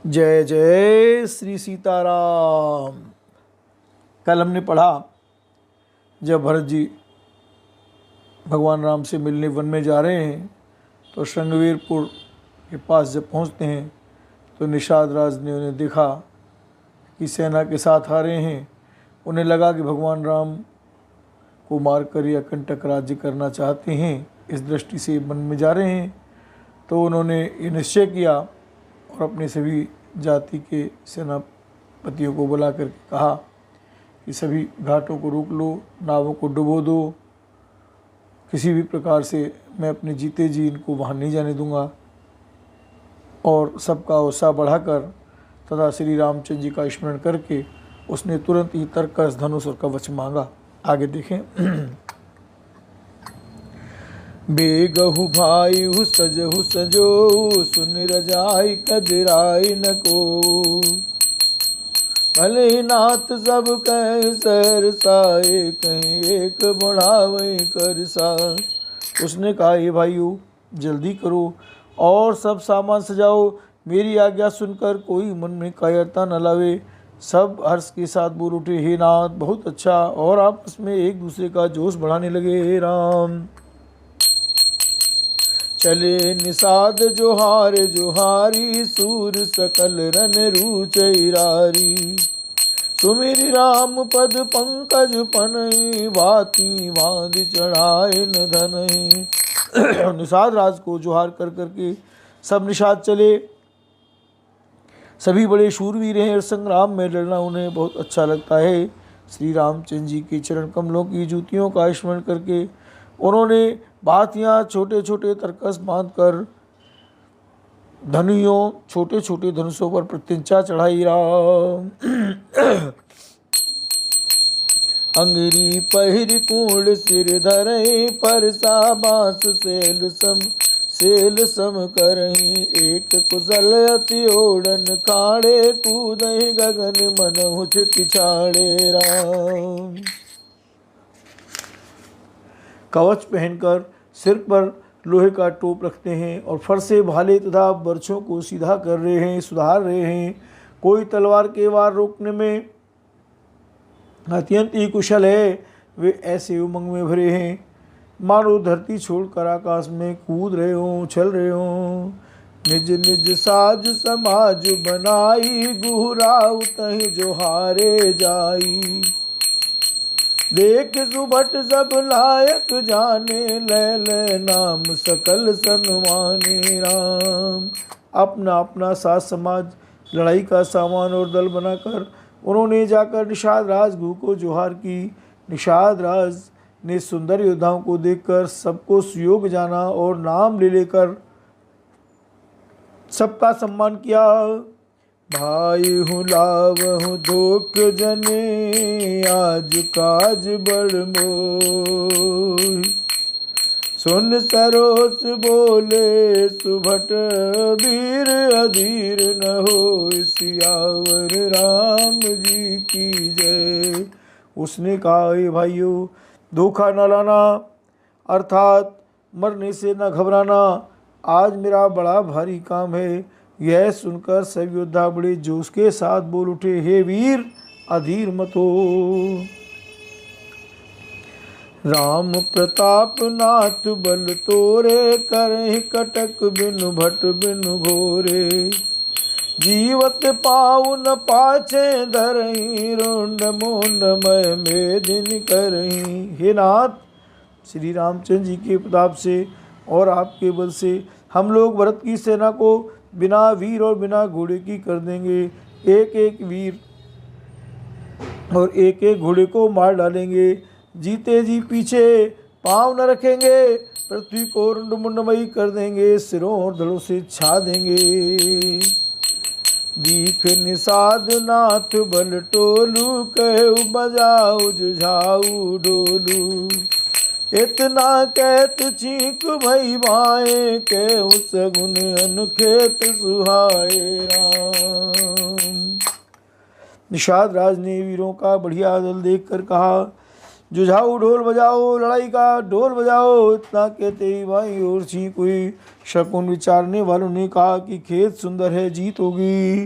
जय जय श्री सीताराम। कल हमने पढ़ा जब भरत जी भगवान राम से मिलने वन में जा रहे हैं तो श्रृंगवीरपुर के पास जब पहुंचते हैं तो निषाद राज ने उन्हें देखा कि सेना के साथ आ रहे हैं। उन्हें लगा कि भगवान राम को मारकर या कंटक राज्य करना चाहते हैं, इस दृष्टि से वन में जा रहे हैं। तो उन्होंने ये निश्चय किया और अपने सभी जाति के सेनापतियों को बुला कर कहा कि सभी घाटों को रोक लो, नावों को डुबो दो, किसी भी प्रकार से मैं अपने जीते जी इनको वहाँ नहीं जाने दूंगा। और सबका उत्साह बढ़ाकर तथा श्री रामचंद्र जी का स्मरण करके उसने तुरंत ही तरकस, धनुष और कवच मांगा। आगे देखें। बेगहु भाई हु सजहु सजो, सुन रजाई कदराई न को। भले ही नाथ सब कह सरसाए, कहीं एक बढ़ावे कर सा। उसने कहा, ये भाइयों जल्दी करो और सब सामान सजाओ, मेरी आज्ञा सुनकर कोई मन में कायरता न लावे। सब हर्ष के साथ बोल उठे, हे नाथ बहुत अच्छा, और आपस में एक दूसरे का जोश बढ़ाने लगे। हे राम चले निषाद जोहार जोहारी, सूर सकल रन रुचैरारी। सुमिरि राम पद पंकज पनई, भांति भांति चढ़ाए न धनई। निषाद राज को जोहार कर करके सब निषाद चले। सभी बड़े शूरवीर हैं और संग्राम में लड़ना उन्हें बहुत अच्छा लगता है। श्री रामचंद्र जी के चरण कमलों की जूतियों का स्मरण करके उन्होंने बातियाँ छोटे छोटे तरकस बांधकर धनुयों छोटे छोटे धनुषों पर प्रत्यंचा चढ़ाई। राम अंगरी पहिर कूल सिर धरई, परसा बांस सेल सम करही। एक कुशल अति ओढ़न खाड़े, कूदहि गगन मनहु चित छाड़े। राम कवच पहनकर सिर पर लोहे का टोप रखते हैं और फरसे भाले तथा बर्छों को सीधा कर रहे हैं, सुधार रहे हैं। कोई तलवार के वार रोकने में अत्यंत ही कुशल है, वे ऐसे उमंग में भरे हैं मानो धरती छोड़कर आकाश में कूद रहे हों, चल रहे हों। निज निज साज समाज बनाई, गुहराउ तहि जोहारे जाई। देख सुभट सब लायक जाने, ले नाम सकल सन्माने। राम अपना अपना साथ समाज, लड़ाई का सामान और दल बनाकर उन्होंने जाकर निषाद राज को जोहार की। निषाद राज ने सुंदर योद्धाओं को देखकर सबको सुयोग जाना और नाम ले लेकर सबका सम्मान किया। भाई हूँ लावहु धोख जने, आज काज बड़ मोह। सुन सरोस बोले सुभट, वीर अधीर न हो। सियावर राम जी की जय। उसने कहा, ये भाइयों धोखा न लाना, अर्थात मरने से न घबराना। आज मेरा बड़ा भारी काम है। यह सुनकर सब योद्धा बड़े जोश के साथ बोल उठे, हे वीर अधीर मत हो। राम प्रताप नाथ बल तोरे, करहि कटक बिनु भट बिनु घोरे। जीवत पाऊ न पाछे धरही, रोंड मोंड मय मेदिन करही। हे नाथ श्री रामचंद्र जी के प्रताप से और आपके बल से हम लोग भरत की सेना को बिना वीर और बिना घोड़े की कर देंगे। एक एक वीर और एक एक घोड़े को मार डालेंगे। जीते जी पीछे पाँव न रखेंगे, पृथ्वी को रुंड मुंडमयी कर देंगे, सिरों और धड़ों से छा देंगे। दीख निषाद नाथ बल टोलू, कहु बजाऊ जुझाऊ डोलू। इतना कहत छीक भई भाए, कहु सगुन अनखेत सुहाए। राम निषाद राज ने वीरों का बढ़िया दल देखकर कहा, जुझाऊ ढोल बजाओ, लड़ाई का ढोल बजाओ। इतना कहते ही भाई और सी कोई शकुन विचारने वालों ने कहा कि खेत सुंदर है, जीत होगी।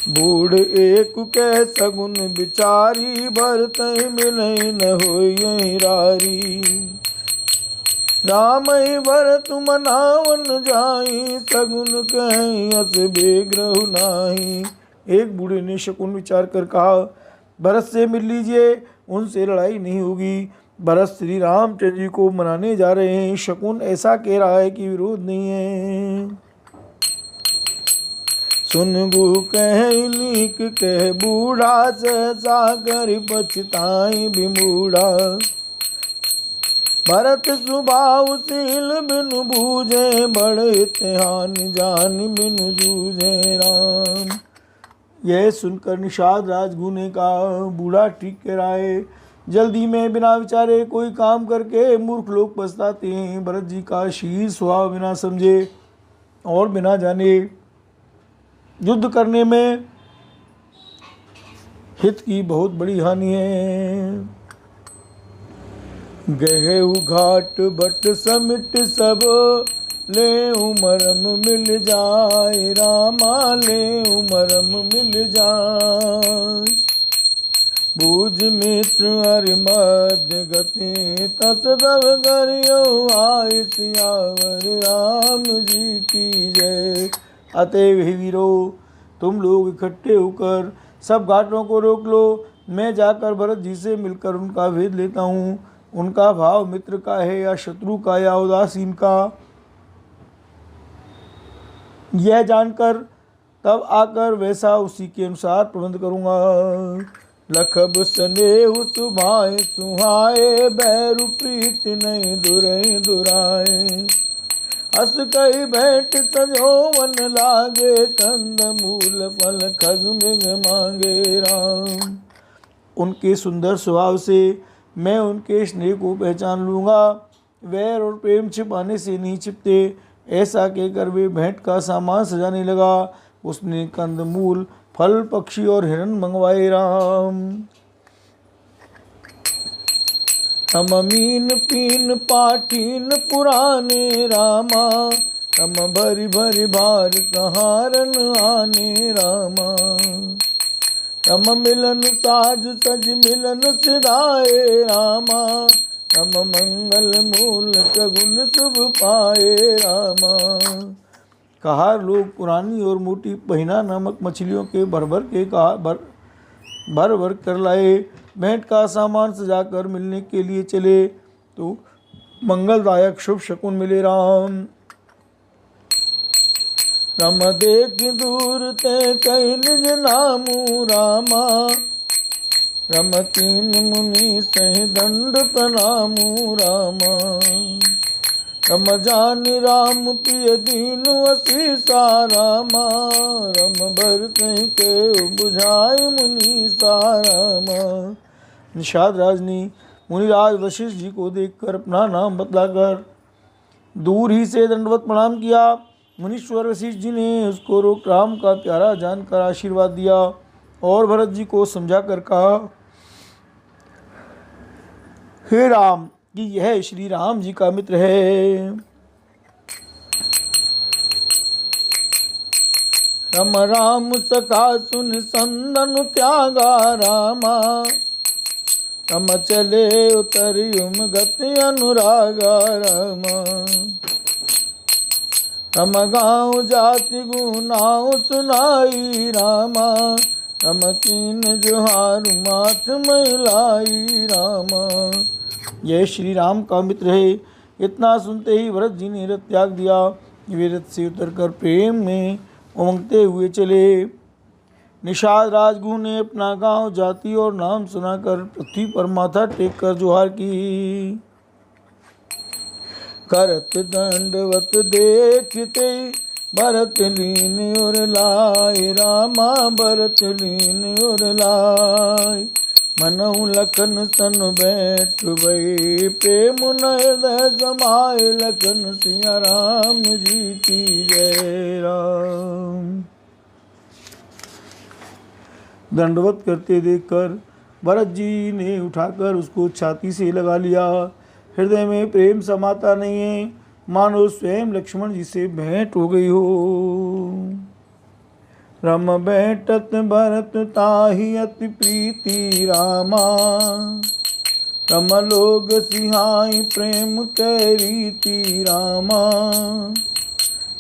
बूढ़ एक कह सगुन बिचारी, भरत मिलई न होई रारी। राम भरत मनावन जाई, सगुन कहीं अस बेग्रह नाही। एक बूढ़े ने शकुन विचार कर कहा, भरत से मिल लीजिए, उनसे लड़ाई नहीं होगी। भरत श्री रामचंद्र जी को मनाने जा रहे हैं। शकुन ऐसा कह रहा है कि विरोध नहीं है। सुन गु कह नीक कह बूढ़ा, सहसा कर पछताई बिमूढ़ा। भरत सुभावशील बिनु बूझे, बड़े इत्हान जान बिनु जूझे राम। यह सुनकर निषाद राजगुरु ने कहा, बूढ़ा ठीक कह रहा है। जल्दी में बिना विचारे कोई काम करके मूर्ख लोग पछताते हैं। भरत जी का शील स्वभाव बिना समझे और बिना जाने युद्ध करने में हित की बहुत बड़ी हानि है। गए घाट बट समिट सब, ले उमरम मिल जाए रामा, ले उमरम मिल जाए। बूझ मित्र हरि मध्य गति, तस तब करियो आय सियावर राम जी की जय। अतएव हे वीरो, तुम लोग इकट्ठे होकर सब घाटों को रोक लो। मैं जाकर भरत जी से मिलकर उनका भेद लेता हूँ। उनका भाव मित्र का है या शत्रु का या उदासीन का, यह जानकर तब आकर वैसा उसी के अनुसार प्रबंध करूँगा। लखब स्नेह सुभाए सुहाए, बैरु प्रीत नहीं दुरई दुराए। हस कई भेंट संजोवन लागे, कंद मूल फल खग मृग मांगे राम। उनके सुंदर स्वभाव से मैं उनके स्नेह को पहचान लूँगा। वैर और प्रेम छिपाने से नहीं छिपते। ऐसा कहकर वे भेंट का सामान सजाने लगा। उसने कंदमूल फल पक्षी और हिरण मंगवाए राम। हम मीन पीन पाठीन पुराने रामा, हम भरी भरी भार कहारन आने रामा। हम मिलन साज सज मिलन सिधाए रामा, हम मंगल मूल सगुन शुभ पाए रामा। कहार लोग पुरानी और मोटी पहिना नामक मछलियों के भर भर कर लाए। भेंट का सामान सजाकर मिलने के लिए चले तो मंगलदायक शुभ शकुन मिले राम। रम देख दूर ते कई निज नामू रामा, रम तीन मुनि सही दंड प्रणामू रामा। रम जान राम प्रिय दीन असीसा रामा, रम भर के बुझाई मुनि सारामा। निषाद राज ने मुनिराज वशिष्ठ जी को देखकर अपना नाम बतलाकर दूर ही से दंडवत प्रणाम किया। मुनीश्वर वशिष्ठ जी ने उसको रोक राम का प्यारा जानकर आशीर्वाद दिया और भरत जी को समझा कर कहा, हे राम, कि यह श्री राम जी का मित्र है। रम राम सखा सुन संदन त्यागा रामा, रम चले उतरियुम गति अनुरागा रामा। रम गाँव जाति गुनाव सुनाई रामा, रम कीन जुहार माथ महिलाई रामा। यह श्री राम का मित्र है। इतना सुनते ही भरत जी ने रथ त्याग दिया। वे रथ से उतरकर प्रेम में उमंगते हुए चले। निषाद राजगुरु ने अपना गांव जाति और नाम सुनाकर पृथ्वी पर माथा टेक कर जोहार की। करत दंडवत देखते भरत लीन और लाए रामा, भरत लीन और लाए। मनहु लखन सन बैठ भई, प्रेम हृदय समाए लखन सिया राम जी की जय राम। दंडवत करते देखकर भरत जी ने उठाकर उसको छाती से लगा लिया। हृदय में प्रेम समाता नहीं है, मानो स्वयं लक्ष्मण जी से भेंट हो गई हो। रम बैठत भरत ताहि अति प्रीति रामा, रम लोग सिहाई प्रेम कै रीति रामा।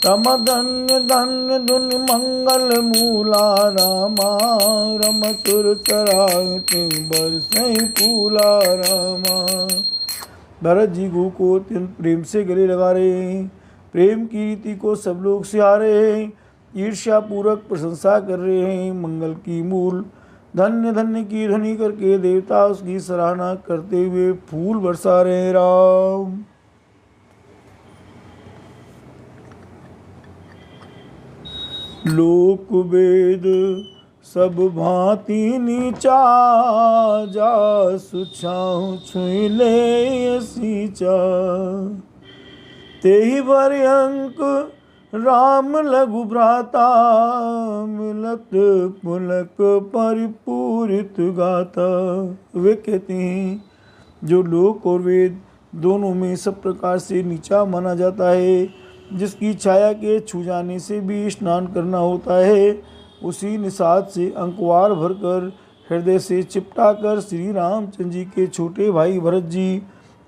रम धन्य धन्य धुन मंगल मूला रामा, रम सुर सराहते बरसई फूला रामा। भरत जी गु को अत्यंत प्रेम से गले लगा रहे हैं। प्रेम की रीति को सब लोग सिहा रहे हैं, ईर्ष्या पूर्वक प्रशंसा कर रहे हैं। मंगल की मूल धन्य धन्य की ध्वनि करके देवता उसकी सराहना करते हुए फूल बरसा रहे हैं। राम लोक वेद सब भांति नीचा, जा सुछाऊ छुई ले सींचा। तेहि पर्यंक राम लघु भ्राता, मिलत पुलक परिपूरित गाता। वे कहते हैं जो लोक और वेद दोनों में सब प्रकार से नीचा माना जाता है, जिसकी छाया के छू जाने से भी स्नान करना होता है, उसी निषाद से अंकवार भरकर हृदय से चिपटा कर श्री रामचंद्र जी के छोटे भाई भरत जी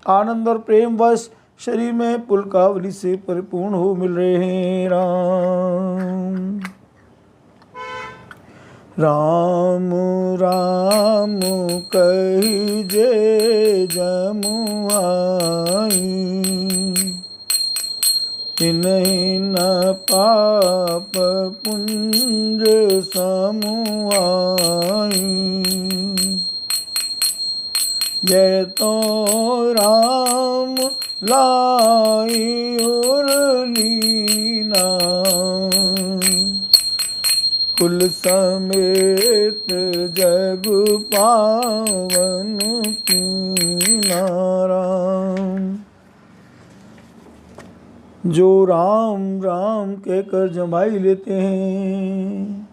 आनंद और प्रेमवश शरीर में पुलकावली से परिपूर्ण हो मिल रहे हैं। राम राम राम कही जे जमुआई, तिन्हि न पाप पुंज समुआई। जय तो राम लाई उरलीना, कुल समेत जग पावन कीना। राम जो राम राम कहकर जमाई लेते हैं,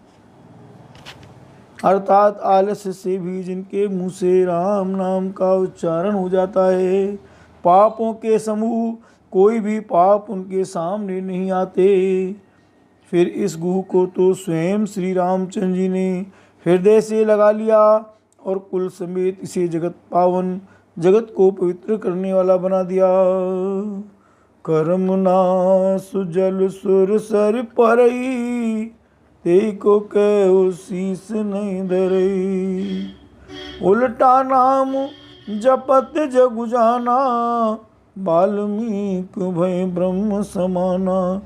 अर्थात आलस्य से भी जिनके मुँह से राम नाम का उच्चारण हो जाता है, पापों के समूह कोई भी पाप उनके सामने नहीं आते। फिर इस गुह को तो स्वयं श्री रामचंद्र जी ने हृदय से लगा लिया और कुल समेत इसे जगत पावन, जगत को पवित्र करने वाला बना दिया। कर्म नास जल सुर सर परई, ते को कहो शीस नहीं धरई। उल्टा नाम जपत जग जाना, वाल्मीक भय ब्रह्म समाना।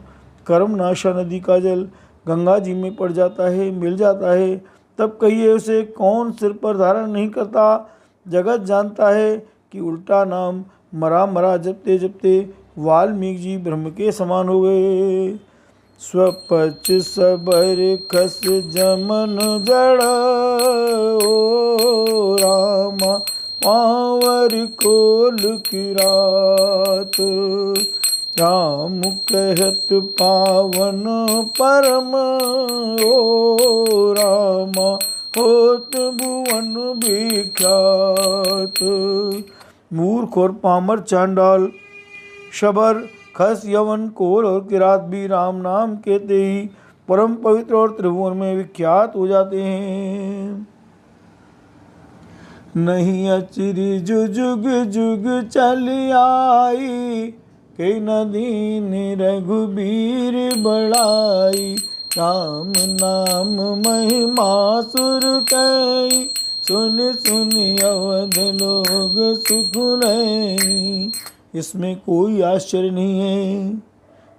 कर्म नाशा नदी का जल गंगा जी में पड़ जाता है, मिल जाता है, तब कहिए उसे कौन सिर पर धारण नहीं करता। जगत जानता है कि उल्टा नाम मरा मरा जपते जपते वाल्मीकि जी ब्रह्म के समान हो गए। स्वपच सबर खस जमन जड़, ओ रामा पावर कोल की रात। राम कहत पावन परम, ओ रामा होत भुवन विख्यात। मूर्ख और पामर चांडाल, शबर, खस, यवन, कोल और किरात भी राम नाम कहते ही परम पवित्र और त्रिभुवन में विख्यात हो जाते हैं। नहीं अचिरी जुग जुग चली आई, कई नदीन रघुबीर बढ़ाई। राम नाम महिमा सुर कई, सुन सुन अवध लोग सुख रहे। इसमें कोई आश्चर्य नहीं है,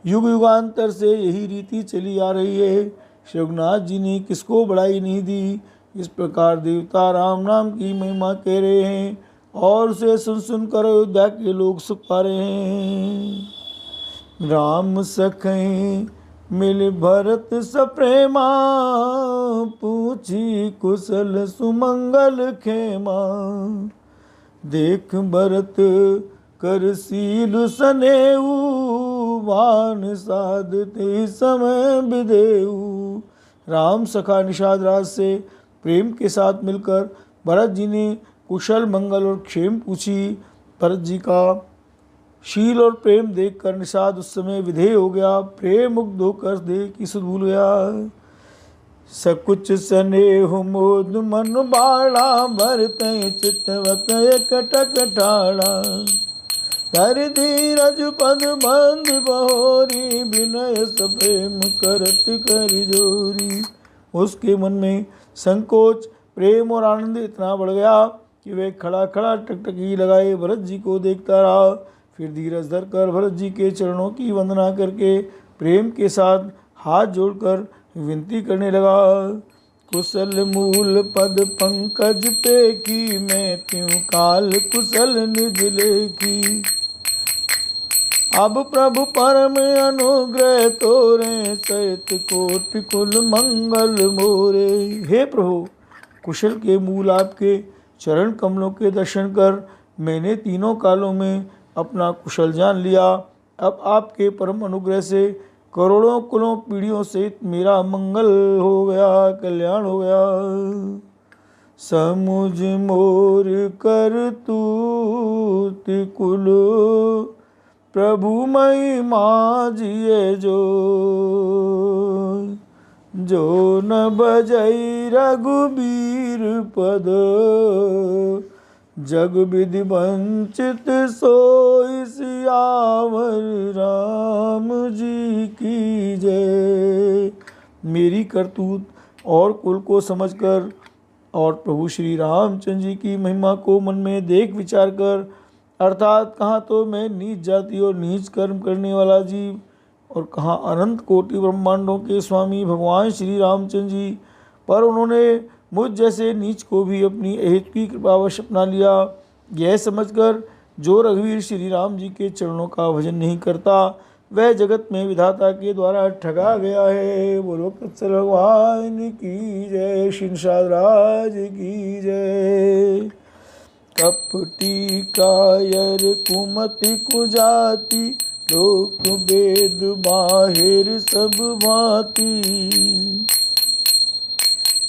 युग युगांतर से यही रीति चली आ रही है। रघुनाथ जी ने किसको बढ़ाई नहीं दी। इस प्रकार देवता राम नाम की महिमा कह रहे हैं और उसे सुन सुन कर अयोध्या के लोग सुख पा रहे हैं। राम सखे मिल भरत सप्रेमा, पूछी कुशल सुमंगल खेमा। देख भरत कर सील सनेऊ, वान साधते समय विदेऊ। राम सखा निषाद राज से प्रेम के साथ मिलकर भरत जी ने कुशल मंगल और क्षेम पूछी। भरत जी का शील और प्रेम देखकर निषाद उस समय विधेय हो गया, प्रेम मुग्ध होकर देह की सुध भूल गया। सकुच स्नेह मोद मन बाड़ा, भरत चितवत कटक ठाड़ा। धर धीरज पद बंद बहोरी, विनय प्रेम करत कर जोरी। उसके मन में संकोच, प्रेम और आनंद इतना बढ़ गया कि वे खड़ा खड़ा टकटकी लगाए भरत जी को देखता रहा। फिर धीरज धरकर भरत जी के चरणों की वंदना करके प्रेम के साथ हाथ जोड़कर विनती करने लगा। कुशल मूल पद पंकज पे की, मैं त्यों काल कुशल निज लेखी। अब प्रभु परम अनुग्रह तोरे, सहित कोटि कुल मंगल मोरे। हे प्रभु, कुशल के मूल आपके चरण कमलों के दर्शन कर मैंने तीनों कालों में अपना कुशल जान लिया। अब आपके परम अनुग्रह से करोड़ों कुलों पीढ़ियों सहित मेरा मंगल हो गया, कल्याण हो गया। समुझ मोर कर तूत कुल, प्रभु मई माजिए जो न बजई रघुबीर पद। जग विधि वंचित सोई सियावर राम जी की जय। मेरी करतूत और कुल को समझकर और प्रभु श्री रामचंद्र जी की महिमा को मन में देख विचार कर, अर्थात कहाँ तो मैं नीच जाति और नीच कर्म करने वाला जीव और कहाँ अनंत कोटि ब्रह्मांडों के स्वामी भगवान श्री रामचंद्र जी, पर उन्होंने मुझ जैसे नीच को भी अपनी अहित की कृपावश अपना लिया। यह समझकर जो रघुवीर श्री राम जी के चरणों का भजन नहीं करता, वह जगत में विधाता के द्वारा ठगा गया है। बोलो वत्सल भगवान की जय, शिनशाद राज की जय। कपटी कायर कुमति कुजाति, लोक वेद बाहिर सब भांति।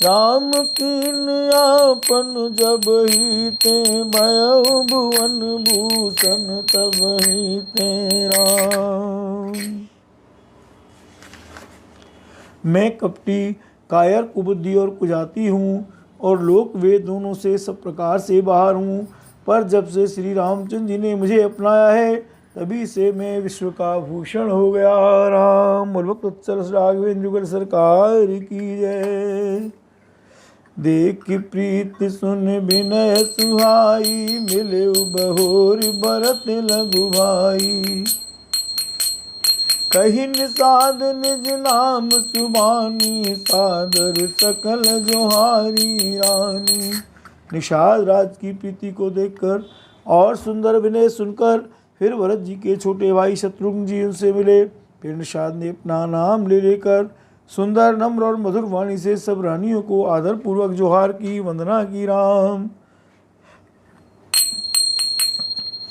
राम कीन आपन जब ही ते, भयउ भुवन भूषण तब ही ते राम। मैं कपटी, कायर, कुबुद्धि और कुजाति हूँ और लोक वेद दोनों से सब प्रकार से बाहर हूँ, पर जब से श्री रामचंद्र जी ने मुझे अपनाया है तभी से मैं विश्व का भूषण हो गया। राम वत्सल राघवेंद्र युगल सरकार की जय। देख प्रीत सुन विनय सुहाई, मिले बहोर बरत लघु भाई। कही निषाद निज नाम सुबानी, सादर सकल जोहारी रानी। निषाद राज की प्रीति को देखकर और सुंदर विनय सुनकर फिर भरत जी के छोटे भाई शत्रुघ्न जी उनसे मिले। फिर निषाद ने अपना नाम ले लेकर सुंदर नम्र और मधुर वाणी से सब रानियों को आदर पूर्वक जोहार की, वंदना की। राम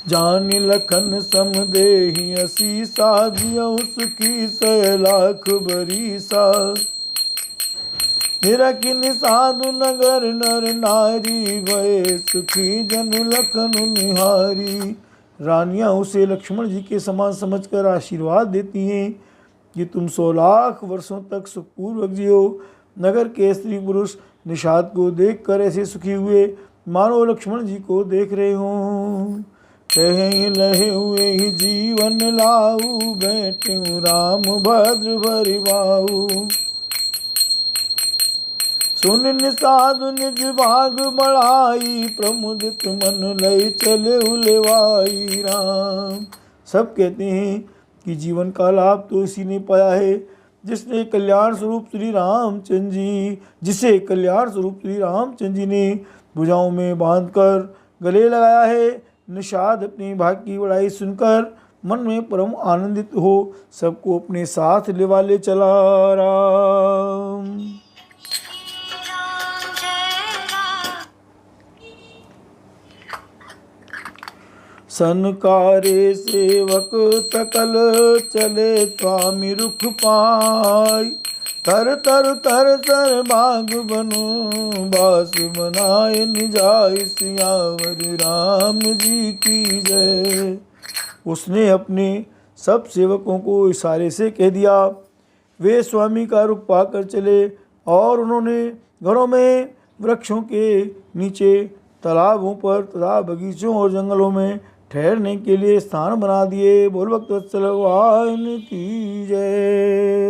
जान लखन समदेहि असीसा, जियउ सुखी सय लाख बरीसा। निरखि निषादु नगर नर नारी, भय सुखी जन लखन निहारी। रानियां उसे लक्ष्मण जी के समान समझकर आशीर्वाद देती हैं कि तुम 100 लाख वर्षों तक सुखपूर्वक जियो। नगर के स्त्री पुरुष निषाद को देखकर ऐसे सुखी हुए मानो लक्ष्मण जी को देख रहे हों। कहीं लहे हुए ही जीवन लाऊ, बैठे राम भद्र भरिबाऊ। सुन निषाद निज भाग बढ़ाई, प्रमुदित मन लय चले उलेवाई। राम सब कहते हैं कि जीवन का लाभ तो इसी ने पाया है जिसे कल्याण स्वरूप श्री रामचंद्र जी ने भुजाओं में बांधकर गले लगाया है। निषाद अपने भाग की बड़ाई सुनकर मन में परम आनंदित हो सबको अपने साथ लेवा ले चला। राम सनकारे सेवक सकल, चले स्वामी रुख पाई। तर तर तर तर बाग बनो, बास बनाए निजाय सियावर राम जी की जय। उसने अपने सब सेवकों को इशारे से कह दिया। वे स्वामी का रुख पाकर चले और उन्होंने घरों में, वृक्षों के नीचे, तालाबों पर तथा बगीचों और जंगलों में ठहरने के लिए स्थान बना दिए। बोल भक्त वत्सल भगवान की जय।